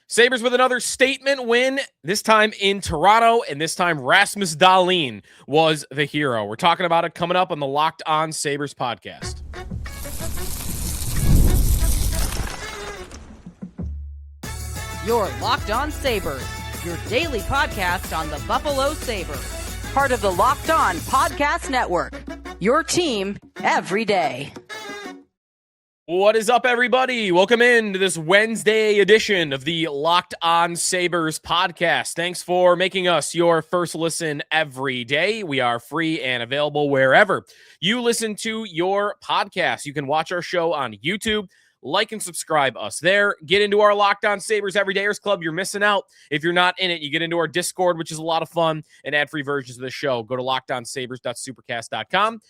Sabres with another statement win, this time in Toronto, and this time Rasmus Dahlin was the hero. We're talking about it coming up on the Locked On Sabres podcast. Your Locked On Sabres, your daily podcast on the Buffalo Sabres. Part of the Locked On Podcast Network, your team every day. What is up, everybody? Welcome in to this Wednesday edition of the Locked On Sabres podcast. Thanks for making us your first listen every day. We are free and available wherever you listen to your podcast. You can watch our show on YouTube, like and subscribe us there. Get into our Locked On Sabres Everydayers Club. You're missing out if you're not in it. You get into our Discord, which is a lot of fun, and ad-free versions of the show. Go to lockedonsabres.supercast.com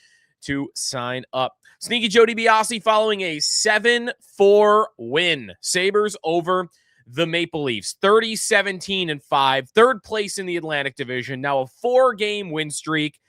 to sign up. Sneaky Joe DiBiase following a 7-4 win. Sabres over the Maple Leafs. 30-17-5. Third place in the Atlantic Division. Now a 4-game win streak.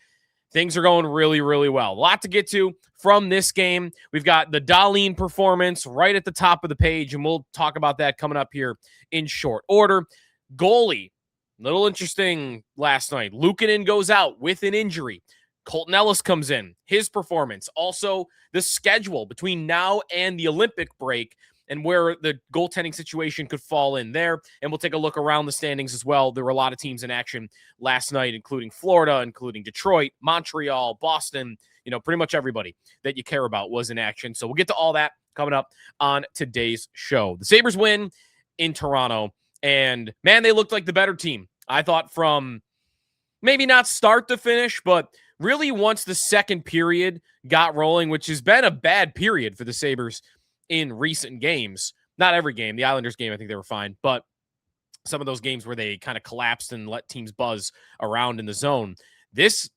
Things are going really, really well. A lot to get to from this game. We've got the Dahlin performance right at the top of the page, and we'll talk about that coming up here in short order. Goalie, little interesting last night. Luukkonen goes out with an injury. Colten Ellis comes in, his performance. Also, the schedule between now and the Olympic break and where the goaltending situation could fall in there. And we'll take a look around the standings as well. There were a lot of teams in action last night, including Florida, including Detroit, Montreal, Boston. Pretty much everybody that you care about was in action. So we'll get to all that coming up on today's show. The Sabres win in Toronto. And, man, they looked like the better team. I thought from maybe not start to finish, but really once the second period got rolling, which has been a bad period for the Sabres in recent games. Not every game. The Islanders game, I think they were fine. But some of those games where they kind of collapsed and let teams buzz around in the zone. This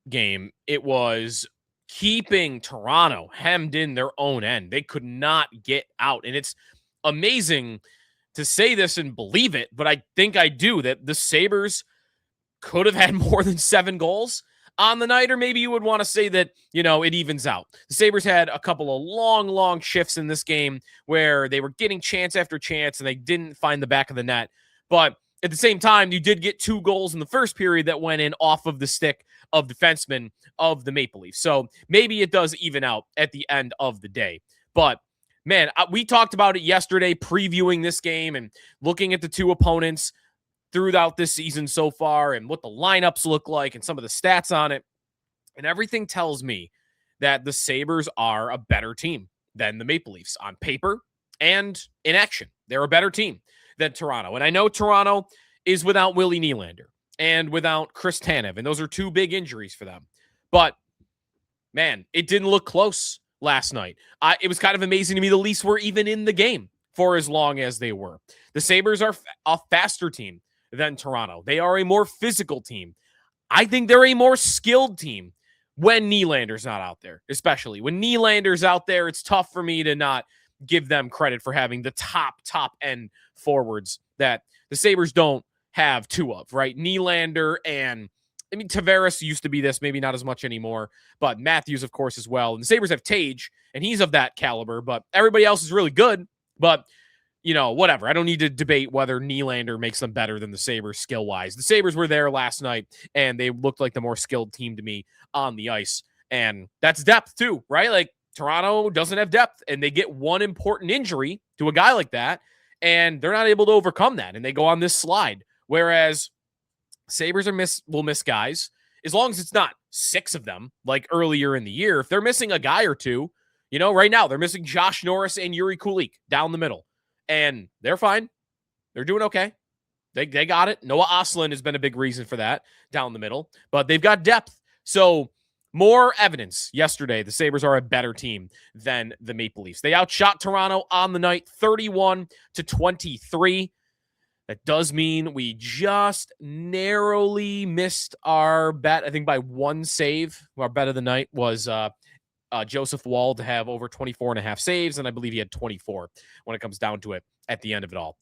game, it was keeping Toronto hemmed in their own end. They could not get out. And it's amazing to say this and believe it, but I think I do, that the Sabres could have had more than 7 goals on the night, or maybe you would want to say that, it evens out. The Sabres had a couple of long shifts in this game where they were getting chance after chance and they didn't find the back of the net. But at the same time, you did get 2 goals in the first period that went in off of the stick of defensemen of the Maple Leafs. So maybe it does even out at the end of the day. But man, we talked about it yesterday, previewing this game and looking at the two opponents throughout this season so far and what the lineups look like and some of the stats on it. And everything tells me that the Sabres are a better team than the Maple Leafs on paper and in action. They're a better team than Toronto. And I know Toronto is without Willie Nylander and without Chris Tanev, and those are 2 big injuries for them. But, man, it didn't look close last night. It was kind of amazing to me the Leafs were even in the game for as long as they were. The Sabres are a faster team than Toronto. They are a more physical team. I think they're a more skilled team when Nylander's not out there, especially. When Nylander's out there, it's tough for me to not give them credit for having the top end forwards that the Sabres don't have 2 of, right? Nylander and, Tavares used to be this, maybe not as much anymore, but Matthews, of course, as well. And the Sabres have Tage, and he's of that caliber, but everybody else is really good, but whatever. I don't need to debate whether Nylander makes them better than the Sabres skill-wise. The Sabres were there last night, and they looked like the more skilled team to me on the ice. And that's depth, too, right? Like, Toronto doesn't have depth, and they get one important injury to a guy like that, and they're not able to overcome that, and they go on this slide. Whereas Sabres will miss guys, as long as it's not 6 of them, like earlier in the year. If they're missing a guy or 2, right now, they're missing Josh Norris and Yuri Kulik down the middle. And they're fine. They're doing okay. They got it. Noah Ostlund has been a big reason for that down the middle. But they've got depth. So more evidence yesterday. The Sabres are a better team than the Maple Leafs. They outshot Toronto on the night 31-23. That does mean we just narrowly missed our bet. I think by 1 save. Our bet of the night was Joseph Woll to have over 24.5 saves, and I believe he had 24 when it comes down to it at the end of it all.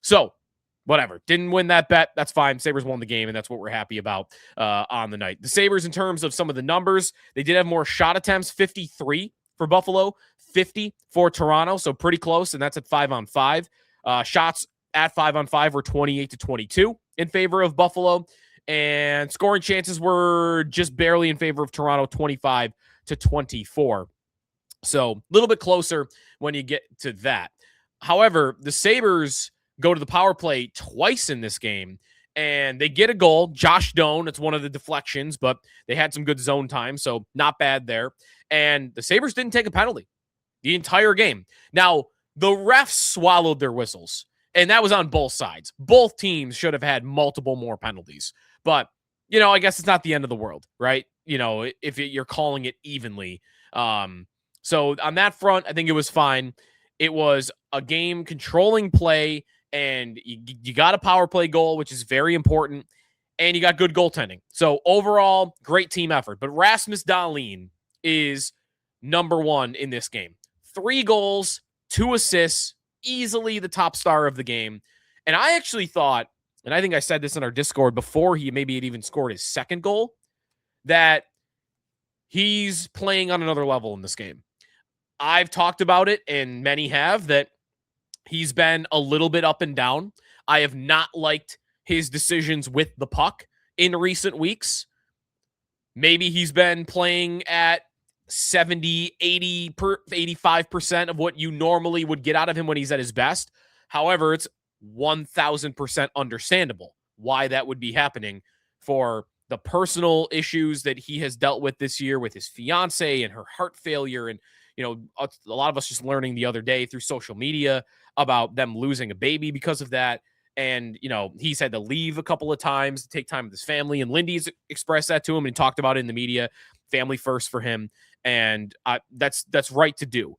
So whatever. Didn't win that bet. That's fine. Sabres won the game, and that's what we're happy about on the night. The Sabres, in terms of some of the numbers, they did have more shot attempts, 53 for Buffalo, 50 for Toronto, so pretty close, and that's at 5-on-5. Shots at 5-on-5 were 28-22 in favor of Buffalo, and scoring chances were just barely in favor of Toronto, 25-24. So a little bit closer when you get to that. However, the Sabres go to the power play twice in this game, and they get a goal. Josh Doan, it's one of the deflections, but they had some good zone time, so not bad there. And the Sabres didn't take a penalty the entire game. Now, the refs swallowed their whistles, and that was on both sides. Both teams should have had multiple more penalties. But, I guess it's not the end of the world, right? If you're calling it evenly. So on that front, I think it was fine. It was a game controlling play, and you got a power play goal, which is very important, and you got good goaltending. So overall, great team effort. But Rasmus Dahlin is number one in this game. 3 goals, 2 assists, easily the top star of the game. And I actually thought, and I think I said this in our Discord before he maybe had even scored his second goal, that he's playing on another level in this game. I've talked about it, and many have, that he's been a little bit up and down. I have not liked his decisions with the puck in recent weeks. Maybe he's been playing at 70, 80, 85% of what you normally would get out of him when he's at his best. However, it's 1,000% understandable why that would be happening for the personal issues that he has dealt with this year with his fiance and her heart failure. And, a lot of us just learning the other day through social media about them losing a baby because of that. And, he's had to leave a couple of times to take time with his family. And Lindy's expressed that to him and talked about it in the media. Family first for him. And that's right to do.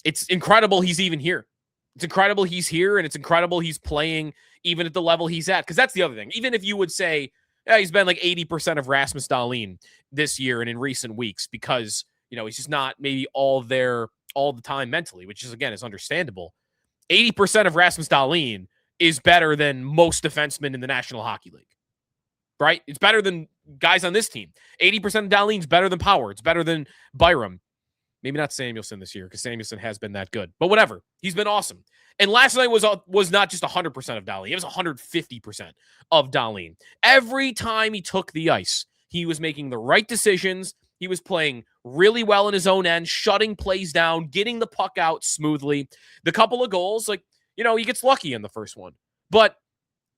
It's incredible he's even here. It's incredible he's here, and it's incredible he's playing even at the level he's at. Because that's the other thing. Even if you would say, he's been like 80% of Rasmus Dahlin this year and in recent weeks because, he's just not maybe all there all the time mentally, which is, again, is understandable. 80% of Rasmus Dahlin is better than most defensemen in the National Hockey League, right? It's better than guys on this team. 80% of Dahlin's better than Power. It's better than Byram. Maybe not Samuelsson this year because Samuelsson has been that good. But whatever. He's been awesome. And last night was not just 100% of Dahlin. It was 150% of Dahlin. Every time he took the ice, he was making the right decisions. He was playing really well in his own end, shutting plays down, getting the puck out smoothly. The couple of goals, he gets lucky in the first one. But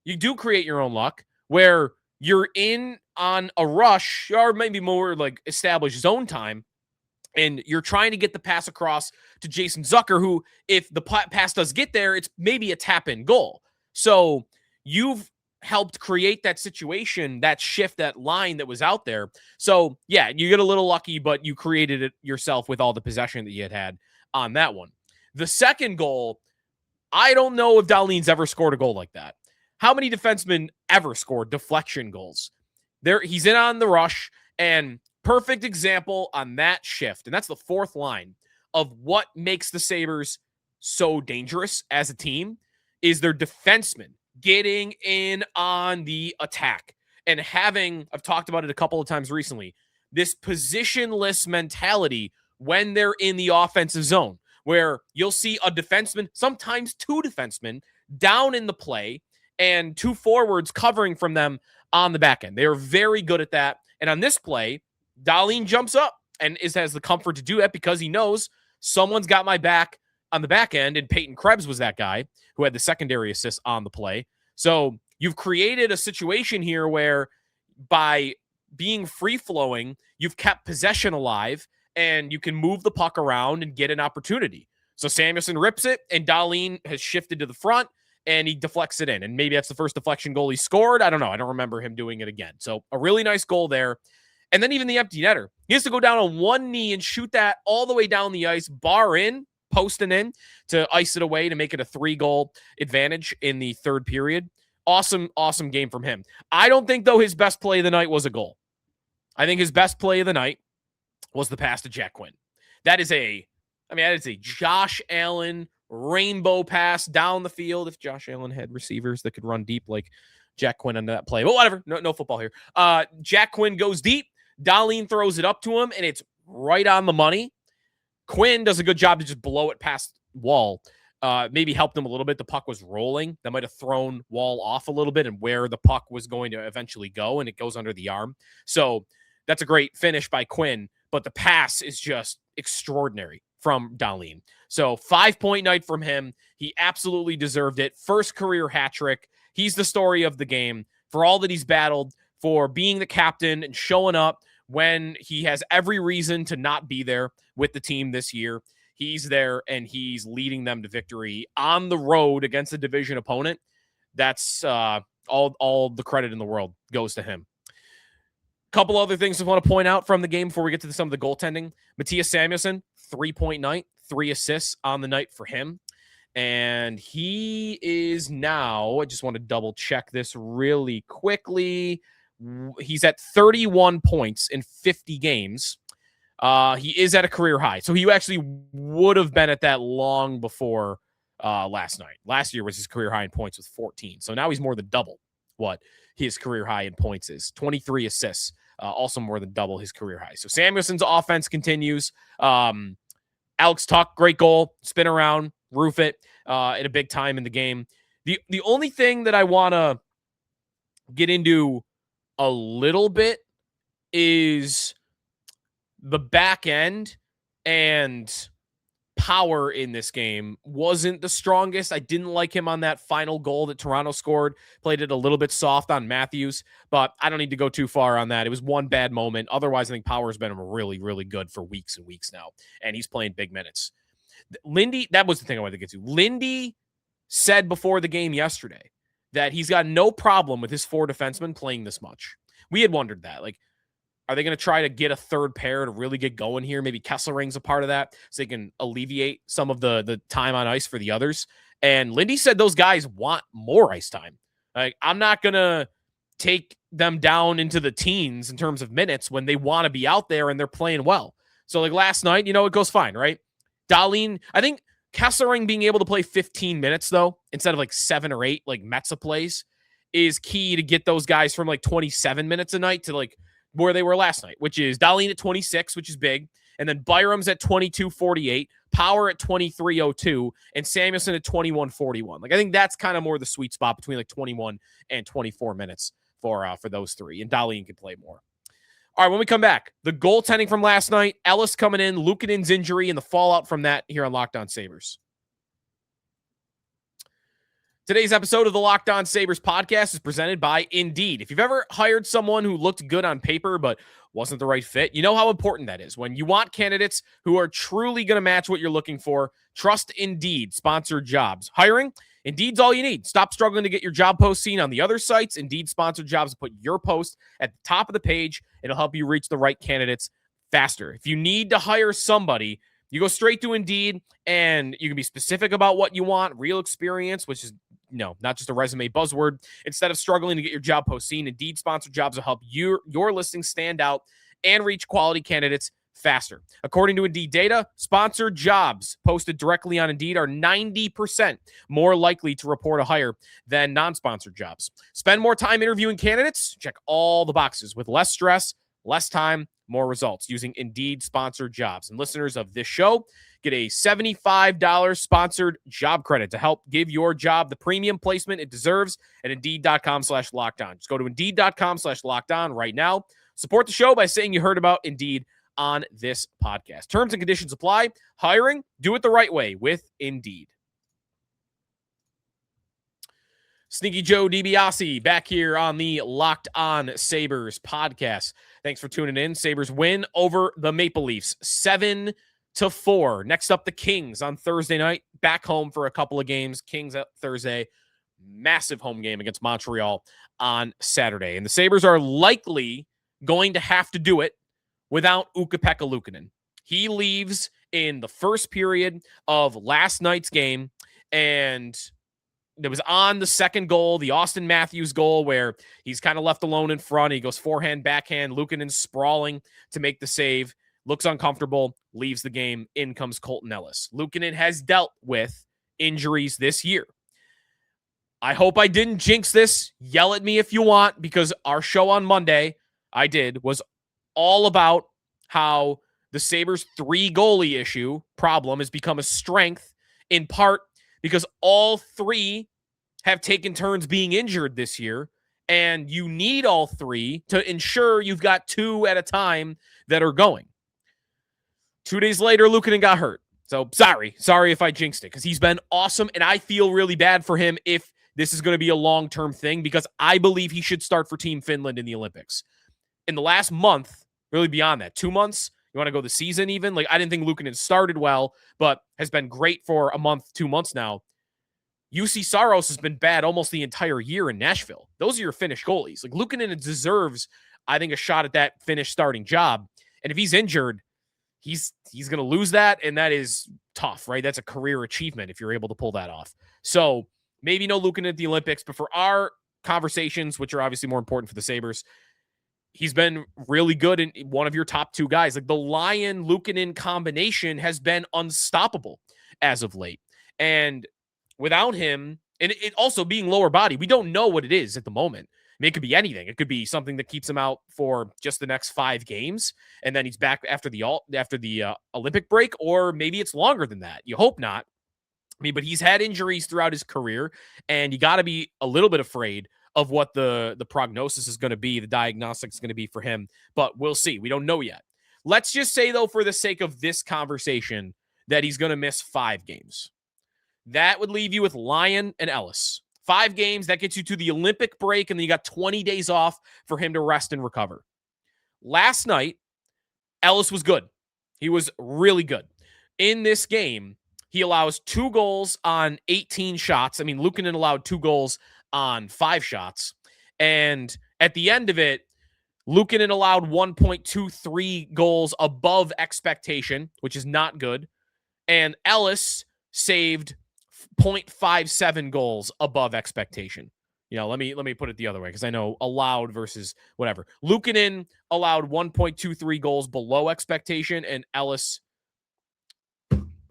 you do create your own luck where you're in on a rush or maybe more like established zone time, and you're trying to get the pass across to Jason Zucker, who, if the pass does get there, it's maybe a tap-in goal. So you've helped create that situation, that shift, that line that was out there. So, yeah, you get a little lucky, but you created it yourself with all the possession that you had on that one. The second goal, I don't know if Dahlin's ever scored a goal like that. How many defensemen ever scored deflection goals? He's in on the rush, and perfect example on that shift, and that's the fourth line of what makes the Sabres so dangerous as a team, is their defensemen getting in on the attack and having, I've talked about it a couple of times recently, this positionless mentality when they're in the offensive zone, where you'll see a defenseman, sometimes 2 defensemen, down in the play and 2 forwards covering from them on the back end. They are very good at that. And on this play, Dahlin jumps up and has the comfort to do that because he knows someone's got my back on the back end, and Peyton Krebs was that guy who had the secondary assist on the play. So you've created a situation here where by being free-flowing, you've kept possession alive, and you can move the puck around and get an opportunity. So Samuelsson rips it, and Dahlin has shifted to the front, and he deflects it in. And maybe that's the first deflection goal he scored. I don't know. I don't remember him doing it again. So a really nice goal there. And then even the empty netter. He has to go down on one knee and shoot that all the way down the ice, bar in, posting in to ice it away to make it a 3-goal advantage in the third period. Awesome, awesome game from him. I don't think, though, his best play of the night was a goal. I think his best play of the night was the pass to Jack Quinn. That is a Josh Allen rainbow pass down the field. If Josh Allen had receivers that could run deep like Jack Quinn on that play. But whatever, no football here. Jack Quinn goes deep. Dahlin throws it up to him, and it's right on the money. Quinn does a good job to just blow it past wall. maybe helped them a little bit. The puck was rolling. That might have thrown Wall off a little bit and where the puck was going to eventually go, and it goes under the arm. So that's a great finish by Quinn, but the pass is just extraordinary from Dahlin. So 5-point night from him. He absolutely deserved it. First career hat trick. He's the story of the game for all that he's battled, for being the captain and showing up when he has every reason to not be there with the team this year. He's there and he's leading them to victory on the road against a division opponent. That's all the credit in the world goes to him. Couple other things I want to point out from the game before we get to some of the goaltending. Mattias Samuelsson, 3-point night, 3 assists on the night for him. And he is now, I just want to double check this really quickly. He's at 31 points in 50 games. He is at a career high. So he actually would have been at that long before last night. Last year was his career high in points with 14. So now he's more than double what his career high in points is. 23 assists, also more than double his career high. So Samuelsson's offense continues. Alex Tuch, great goal, spin around, roof it at a big time in the game. The only thing that I want to get into a little bit is the back end and power in this game wasn't the strongest. I didn't like him on that final goal that Toronto scored. Played it a little bit soft on Matthews, but I don't need to go too far on that. It was one bad moment. Otherwise, I think power's been really, really good for weeks and weeks now, and he's playing big minutes. Lindy, that was the thing I wanted to get to. Lindy said before the game yesterday that he's got no problem with his 4 defensemen playing this much. We had wondered that. Like, are they going to try to get a third pair to really get going here? Maybe Kesselring's a part of that so they can alleviate some of the time on ice for the others. And Lindy said those guys want more ice time. Like, I'm not going to take them down into the teens in terms of minutes when they want to be out there and they're playing well. So, like last night, it goes fine, right? Dahlin, I think Kesselring being able to play 15 minutes, though, instead of like 7 or 8, like Metsa plays, is key to get those guys from like 27 minutes a night to like where they were last night, which is Dahlin at 26, which is big. And then Byram's at 22:48, Power at 23:02, and Samuelsson at 21:41. Like, I think that's kind of more the sweet spot between like 21 and 24 minutes for those three. And Dahlin can play more. All right, when we come back, the goaltending from last night, Ellis coming in, Luukkonen's injury, and the fallout from that here on Locked On Sabres. Today's episode of the Locked On Sabres podcast is presented by Indeed. If you've ever hired someone who looked good on paper but wasn't the right fit, you know how important that is. When you want candidates who are truly going to match what you're looking for, trust Indeed sponsored jobs. Hiring? Indeed's all you need. Stop struggling to get your job post seen on the other sites. Indeed sponsored jobs put your post at the top of the page. It'll help you reach the right candidates faster. If you need to hire somebody, you go straight to Indeed, and you can be specific about what you want, real experience, which is not just a resume buzzword. Instead of struggling to get your job post seen, Indeed sponsored jobs will help your listings stand out and reach quality candidates faster. According to Indeed data, sponsored jobs posted directly on Indeed are 90% more likely to report a hire than non-sponsored jobs. Spend more time interviewing candidates. Check all the boxes with less stress, less time, more results using Indeed sponsored jobs. And listeners of this show get a $75 sponsored job credit to help give your job the premium placement it deserves at Indeed.com/lockedon. Just go to Indeed.com/lockedon right now. Support the show by saying you heard about Indeed on this podcast. Terms and conditions apply. Hiring, do it the right way with Indeed. Sneaky Joe DiBiase back here on the Locked On Sabres podcast. Thanks for tuning in. Sabres win over the Maple Leafs 7-4. Next up, the Kings on Thursday night. Back home for a couple of games. Kings at Thursday. Massive home game against Montreal on Saturday. And the Sabres are likely going to have to do it without Ukko-Pekka Luukkonen. He leaves in the first period of last night's game, and it was on the second goal, the Austin Matthews goal, where he's kind of left alone in front. He goes forehand, backhand. Luukkonen sprawling to make the save. Looks uncomfortable, leaves the game. In comes Colten Ellis. Luukkonen has dealt with injuries this year. I hope I didn't jinx this. Yell at me if you want, because our show on Monday, was all about how the Sabres 3 goalie issue problem has become a strength, in part because all three have taken turns being injured this year, and you need all three to ensure you've got two at a time that are going. 2 days later, Luukkonen got hurt. So sorry if I jinxed it, because he's been awesome, and I feel really bad for him if this is going to be a long-term thing, because I believe he should start for Team Finland in the Olympics. In the last month, really beyond that, 2 months, you want to go the season even? Like, I didn't think Luukkonen started well, but has been great for a month, 2 months now. UC Saros has been bad almost the entire year in Nashville. Those are your Finnish goalies. Like, Luukkonen deserves, I think, a shot at that Finnish starting job. And if he's injured, he's going to lose that, and that is tough, right? That's a career achievement if you're able to pull that off. So maybe no Luukkonen at the Olympics, but for our conversations, which are obviously more important for the Sabres, he's been really good and one of your top two guys. Like, the Lion-Luukkonen combination has been unstoppable as of late. And without him, and it also being lower body, we don't know what it is at the moment. I mean, it could be anything. It could be something that keeps him out for just the next 5 games, and then he's back after the Olympic break, or maybe it's longer than that. You hope not. I mean, but he's had injuries throughout his career, and you got to be a little bit afraid of what the prognosis is going to be, the diagnostics is going to be for him. But we'll see. We don't know yet. Let's just say, though, for the sake of this conversation, that he's going to miss 5 games. That would leave you with Lyon and Ellis. 5 games, that gets you to the Olympic break, and then you got 20 days off for him to rest and recover. Last night, Ellis was good. He was really good. In this game, he allows 2 goals on 18 shots. I mean, Luukkonen allowed 2 goals on 5 shots. And at the end of it, Luukkonen allowed 1.23 goals above expectation, which is not good. And Ellis saved 0.57 goals above expectation. You know, let me put it the other way, because I know allowed versus whatever. Luukkonen allowed 1.23 goals below expectation, and Ellis,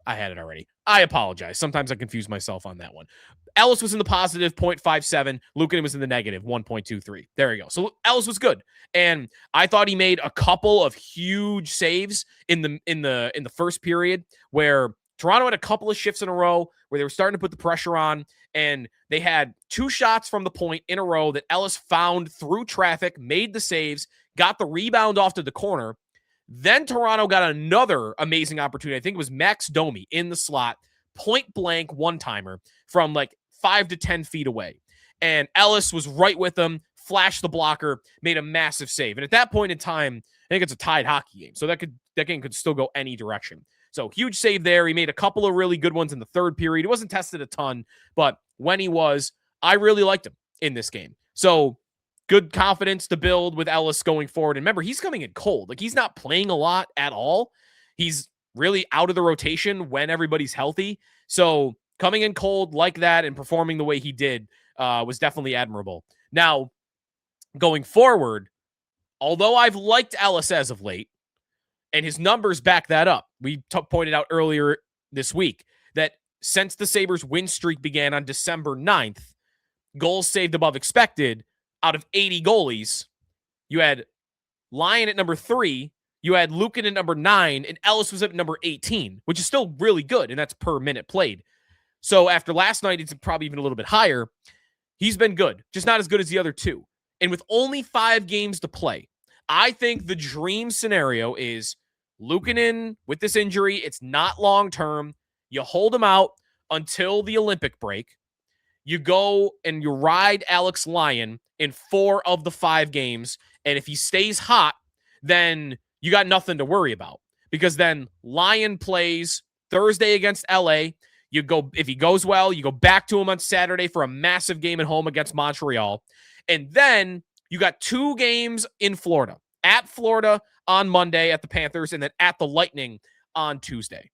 I had it already. I apologize. Sometimes I confuse myself on that one. Ellis was in the positive 0.57. Luukkonen was in the negative 1.23. There you go. So Ellis was good, and I thought he made a couple of huge saves in the first period, where Toronto had a couple of shifts in a row where they were starting to put the pressure on, and they had 2 shots from the point in a row that Ellis found through traffic, made the saves, got the rebound off to the corner. Then Toronto got another amazing opportunity. I think it was Max Domi in the slot, point blank one-timer from like 5 to 10 feet away. And Ellis was right with them, flashed the blocker, made a massive save. And at that point in time, I think it's a tied hockey game. So that game could still go any direction. So huge save there. He made a couple of really good ones in the third period. He wasn't tested a ton, but when he was, I really liked him in this game. So good confidence to build with Ellis going forward. And remember, he's coming in cold. Like, he's not playing a lot at all. He's really out of the rotation when everybody's healthy. So coming in cold like that and performing the way he did was definitely admirable. Now, going forward, although I've liked Ellis as of late, and his numbers back that up. We pointed out earlier this week that since the Sabres win streak began on December 9th, goals saved above expected out of 80 goalies, you had Lyon at number 3, you had Luukkonen at number 9, and Ellis was at number 18, which is still really good, and that's per minute played. So after last night, it's probably even a little bit higher. He's been good, just not as good as the other 2. And with only 5 games to play, I think the dream scenario is Luukkonen with this injury. It's not long-term. You hold him out until the Olympic break. You go and you ride Alex Lyon in 4 of the 5 games. And if he stays hot, then you got nothing to worry about, because then Lyon plays Thursday against LA. If he goes well, you go back to him on Saturday for a massive game at home against Montreal. And then you got 2 games in Florida. At Florida on Monday at the Panthers, and then at the Lightning on Tuesday.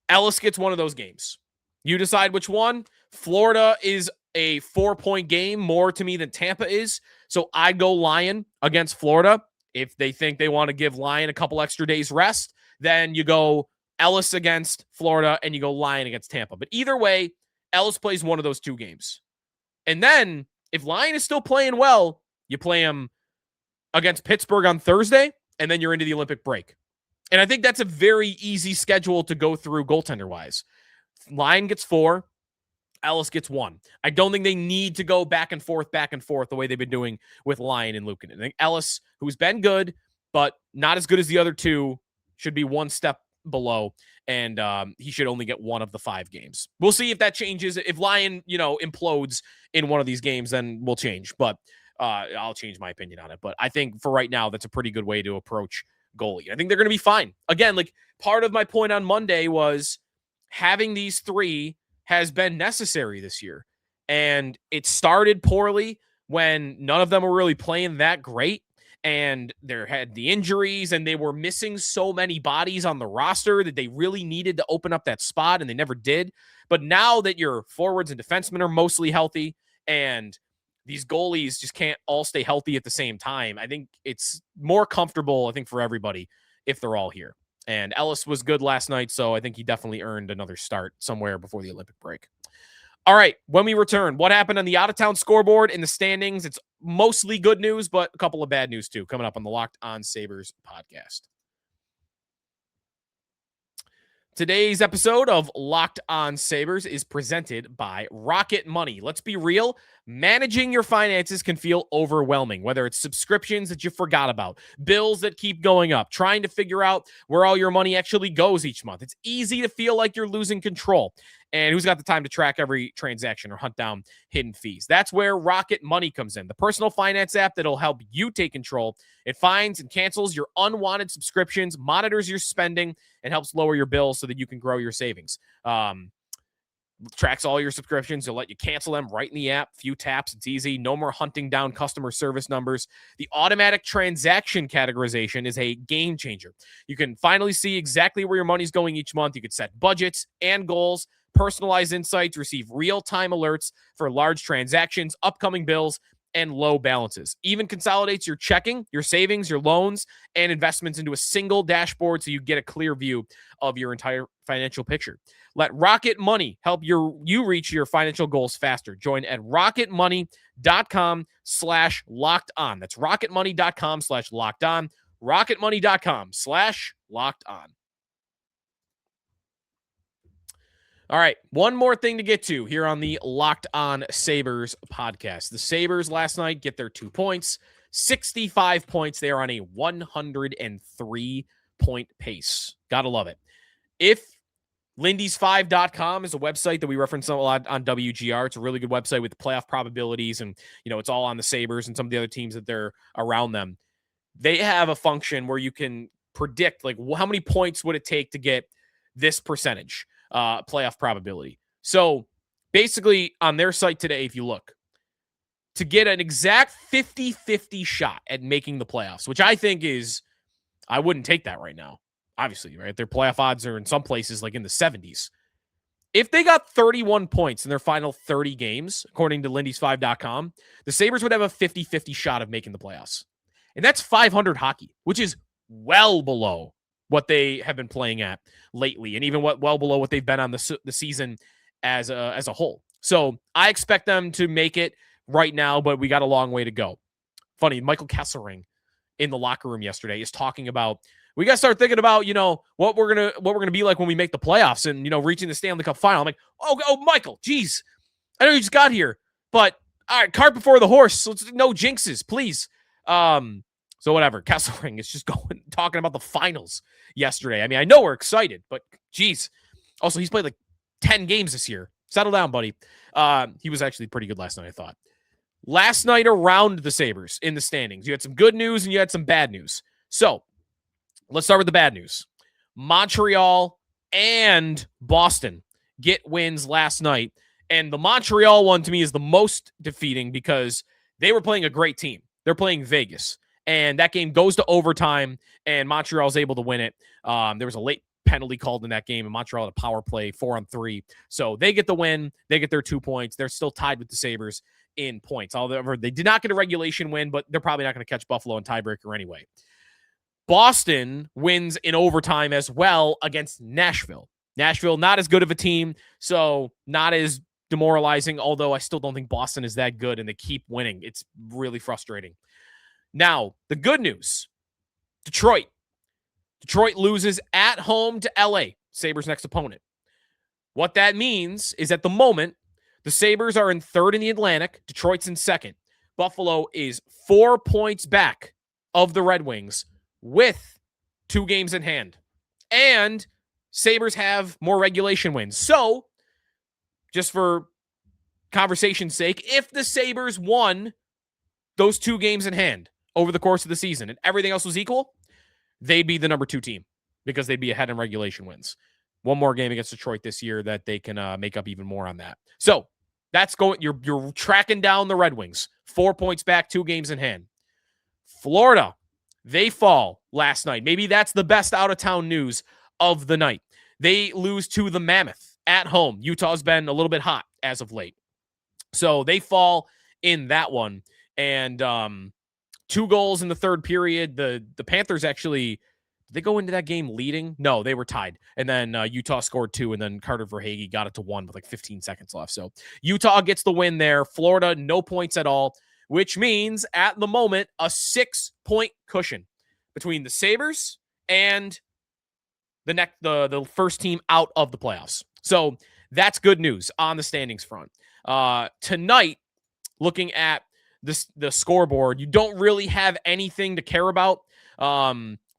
Ellis gets one of those games. You decide which one. Florida is a 4-point game more to me than Tampa is. So I'd go Lyon against Florida. If they think they want to give Lyon a couple extra days rest, then you go Ellis against Florida and you go Lyon against Tampa. But either way, Ellis plays one of those 2 games. And then if Lyon is still playing well, you play him against Pittsburgh on Thursday, and then you're into the Olympic break. And I think that's a very easy schedule to go through goaltender-wise. Lyon gets 4. Ellis gets one. I don't think they need to go back and forth the way they've been doing with Lyon and Luukkonen. I think Ellis, who's been good, but not as good as the other two, should be one step below, and he should only get one of the 5 games. We'll see if that changes. If Lyon, implodes in one of these games, then we'll change. But I'll change my opinion on it. But I think for right now, that's a pretty good way to approach goalie. I think they're going to be fine. Again, like part of my point on Monday was having these 3 has been necessary this year. And it started poorly when none of them were really playing that great. And they had the injuries and they were missing so many bodies on the roster that they really needed to open up that spot, and they never did. But now that your forwards and defensemen are mostly healthy and these goalies just can't all stay healthy at the same time, I think it's more comfortable, for everybody if they're all here. And Ellis was good last night, so I think he definitely earned another start somewhere before the Olympic break. All right, when we return, what happened on the out-of-town scoreboard in the standings? It's mostly good news, but a couple of bad news too, coming up on the Locked On Sabres podcast. Today's episode of Locked On Sabres is presented by Rocket Money. Let's be real. Managing your finances can feel overwhelming, whether it's subscriptions that you forgot about, bills that keep going up, trying to figure out where all your money actually goes each month. It's easy to feel like you're losing control. And who's got the time to track every transaction or hunt down hidden fees? That's where Rocket Money comes in, the personal finance app that'll help you take control. It finds and cancels your unwanted subscriptions, monitors your spending, and helps lower your bills so that you can grow your savings. Tracks all your subscriptions. It'll let you cancel them right in the app. Few taps. It's easy. No more hunting down customer service numbers. The automatic transaction categorization is a game changer. You can finally see exactly where your money's going each month. You can set budgets and goals, personalized insights, receive real-time alerts for large transactions, upcoming bills, and low balances. Even consolidates your checking, your savings, your loans, and investments into a single dashboard so you get a clear view of your entire financial picture. Let Rocket Money help you reach your financial goals faster. Join at rocketmoney.com/locked on. That's rocketmoney.com/locked on. rocketmoney.com/locked on. All right, one more thing to get to here on the Locked On Sabres podcast. The Sabres last night get their 2 points, 65 points. They are on a 103-point pace. Gotta love it. If Lindy's5.com is a website that we reference a lot on WGR. It's a really good website with playoff probabilities, and it's all on the Sabres and some of the other teams that they're around them. They have a function where you can predict how many points would it take to get this percentage playoff probability. So basically on their site today, if you look, to get an exact 50-50 shot at making the playoffs, which I think I wouldn't take that right now. Obviously, right? Their playoff odds are in some places like in the 70s. If they got 31 points in their final 30 games, according to Lindy's5.com, the Sabres would have a 50-50 shot of making the playoffs. And that's 500 hockey, which is well below what they have been playing at lately, and even well below what they've been on the season as a whole. So I expect them to make it right now, but we got a long way to go. Funny, Michael Kesselring in the locker room yesterday is talking about, we got to start thinking about, what we're gonna be like when we make the playoffs and reaching the Stanley Cup final. I'm like, oh, Michael, geez, I know you just got here, but all right, cart before the horse. So it's no jinxes, please. So whatever, Kesselring is just talking about the finals yesterday. I mean, I know we're excited, but geez. Also, he's played like 10 games this year. Settle down, buddy. He was actually pretty good last night, I thought. Last night around the Sabres in the standings, you had some good news and you had some bad news. So let's start with the bad news. Montreal and Boston get wins last night. And the Montreal one to me is the most defeating because they were playing a great team. They're playing Vegas. And that game goes to overtime, and Montreal's able to win it. There was a late penalty called in that game, and Montreal had a power play 4-on-3. So they get the win. They get their 2 points. They're still tied with the Sabres in points. However, they did not get a regulation win, but they're probably not going to catch Buffalo in tiebreaker anyway. Boston wins in overtime as well against Nashville. Nashville, not as good of a team, so not as demoralizing, although I still don't think Boston is that good, and they keep winning. It's really frustrating. Now, the good news, Detroit. Detroit loses at home to LA, Sabres' next opponent. What that means is at the moment, The Sabres are in third in the Atlantic. Detroit's in second. Buffalo is 4 points back of the Red Wings with 2 games in hand. And Sabres have more regulation wins. So, just for conversation's sake, if the Sabres won those 2 games in hand over the course of the season and everything else was equal, they'd be the number 2 team because they'd be ahead in regulation wins. One more game against Detroit this year that they can make up even more on that. So that's going. You're tracking down the Red Wings. 4 points back, 2 games in hand. Florida, they fall last night. Maybe that's the best out-of-town news of the night. They lose to the Mammoth at home. Utah's been a little bit hot as of late. So they fall in that one. And 2 goals in the third period. The Panthers actually, did they go into that game leading? No, they were tied. And then Utah scored 2, and then Carter Verhaeghe got it to 1 with like 15 seconds left. So Utah gets the win there. Florida, no points at all, which means at the moment, a 6-point cushion between the Sabres and the first team out of the playoffs. So that's good news on the standings front. Tonight, looking at the scoreboard, you don't really have anything to care about.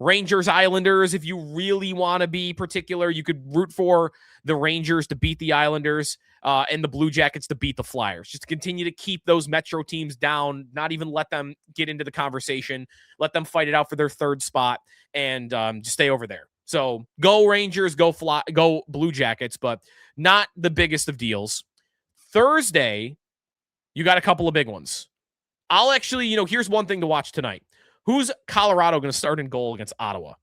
Rangers, Islanders, if you really want to be particular, you could root for the Rangers to beat the Islanders and the Blue Jackets to beat the Flyers. Just continue to keep those Metro teams down, not even let them get into the conversation, let them fight it out for their third spot, and just stay over there. So go Rangers, go Blue Jackets, but not the biggest of deals. Thursday, you got a couple of big ones. I'll actually, here's one thing to watch tonight. Who's Colorado going to start in goal against Ottawa?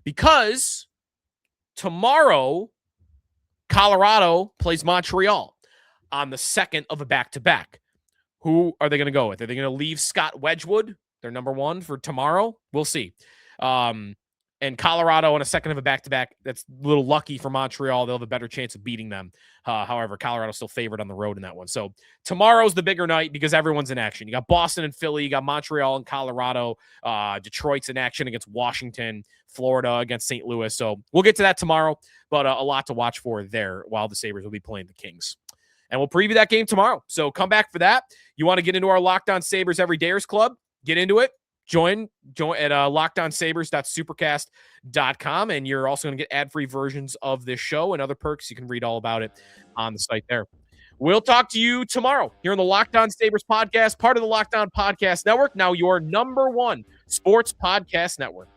Because tomorrow, Colorado plays Montreal on the second of a back-to-back. Who are they going to go with? Are they going to leave Scott Wedgwood, their number 1, for tomorrow? We'll see. And Colorado on a second of a back-to-back, that's a little lucky for Montreal. They'll have a better chance of beating them. However, Colorado's still favored on the road in that one. So tomorrow's the bigger night because everyone's in action. You got Boston and Philly. You got Montreal and Colorado. Detroit's in action against Washington. Florida against St. Louis. So we'll get to that tomorrow, but a lot to watch for there while the Sabres will be playing the Kings. And we'll preview that game tomorrow. So come back for that. You want to get into our Locked On Sabres Everydayers Club? Get into it. Join at lockedonsabres.supercast.com, and you're also going to get ad-free versions of this show and other perks. You can read all about it on the site there. We'll talk to you tomorrow here on the Locked On Sabres podcast, part of the Locked On Podcast Network, now your number 1 sports podcast network.